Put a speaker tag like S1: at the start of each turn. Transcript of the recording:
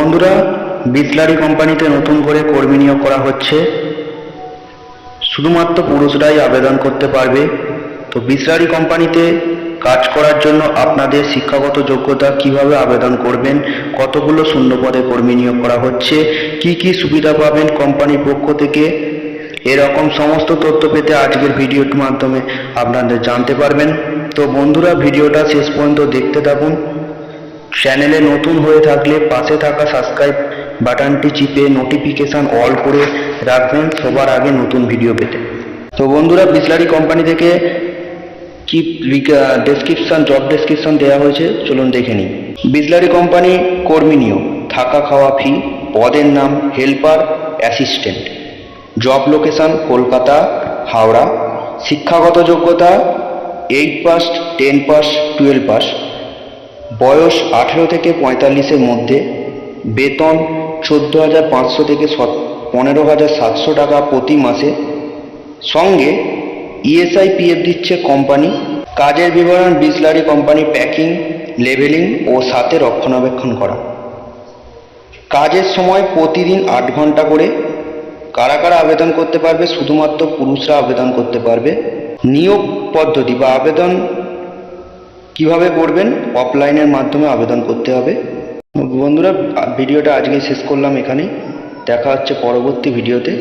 S1: বন্ধুরা, বিসলারি কোম্পানিতে নতুন করে কর্মী নিয়োগ করা হচ্ছে। শুধুমাত্র পুরুষরাই আবেদন করতে পারবে। তো বিসলারি কোম্পানিতে কাজ করার জন্য আপনাদের শিক্ষাগত যোগ্যতা, কিভাবে আবেদন করবেন, কতগুলো শূন্য পদে কর্মী নিয়োগ করা হচ্ছে, কি কি সুবিধা পাবেন কোম্পানির পক্ষ থেকে, এরকম সমস্ত তথ্য পেতে আজকের ভিডিওটির মাধ্যমে আপনাদের জানতে পারবেন। তো বন্ধুরা, ভিডিওটা শেষ পর্যন্ত দেখতে থাকুন। চ্যানেলে নতুন হয়ে থাকলে পাশে থাকা সাবস্ক্রাইব বাটনটি চিপে নোটিফিকেশন অল করে রাখবেন সবার আগে নতুন ভিডিও পেতে। তো বন্ধুরা, বিসলারি কোম্পানি থেকে কি ডেসক্রিপশন, জব ডেসক্রিপশন দেওয়া হয়েছে, চলুন দেখে নিই। বিসলারি কোম্পানি কর্মী নিয়োগ, থাকা খাওয়া ফ্রি, পদের নাম helper assistant, job location Kolkata, Howrah, শিক্ষাগত যোগ্যতা 8 পাস, 10 পাস, 12 পাস, বয়স 18 থেকে 45-এর মধ্যে, বেতন 14,500 থেকে 15,700 টাকা প্রতি মাসে, সঙ্গে ইএসআই পিএফ দিচ্ছে কোম্পানি। কাজের বিবরণ: বিসলারি কোম্পানি প্যাকিং, লেভেলিং ও সাথে রক্ষণাবেক্ষণ করা। কাজের সময় প্রতিদিন 8 ঘন্টা করে। কারা কারা আবেদন করতে পারবে? শুধুমাত্র পুরুষরা আবেদন করতে পারবে। নিয়োগ পদ্ধতি বা আবেদন কিভাবে করবেন? অফলাইনের মাধ্যমে আবেদন করতে হবে। বন্ধুরা, ভিডিওটা আজকে শেষ করলাম এখানেই। দেখা হচ্ছে পরবর্তী ভিডিওতে।